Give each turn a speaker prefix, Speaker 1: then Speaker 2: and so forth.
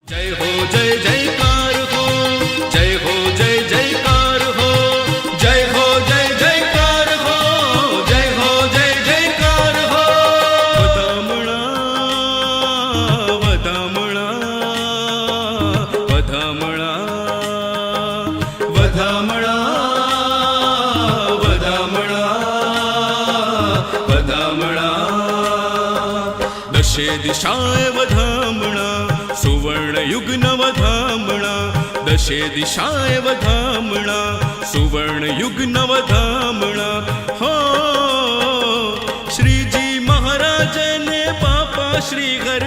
Speaker 1: जय हो जय जयकार हो, जय हो जय जयकार हो, जय हो जय जयकार हो, जय हो जय जयकार हो. वधामणा वधामणा वधामणा वधामणा वधामणा वधामणा. दशे दिशाय वधामणा, सुवर्ण युग नवधामणा. दशे दिशाय वधामणा, सुवर्ण युग नवधामणा. हो श्रीजी महाराज ने बापा श्री घर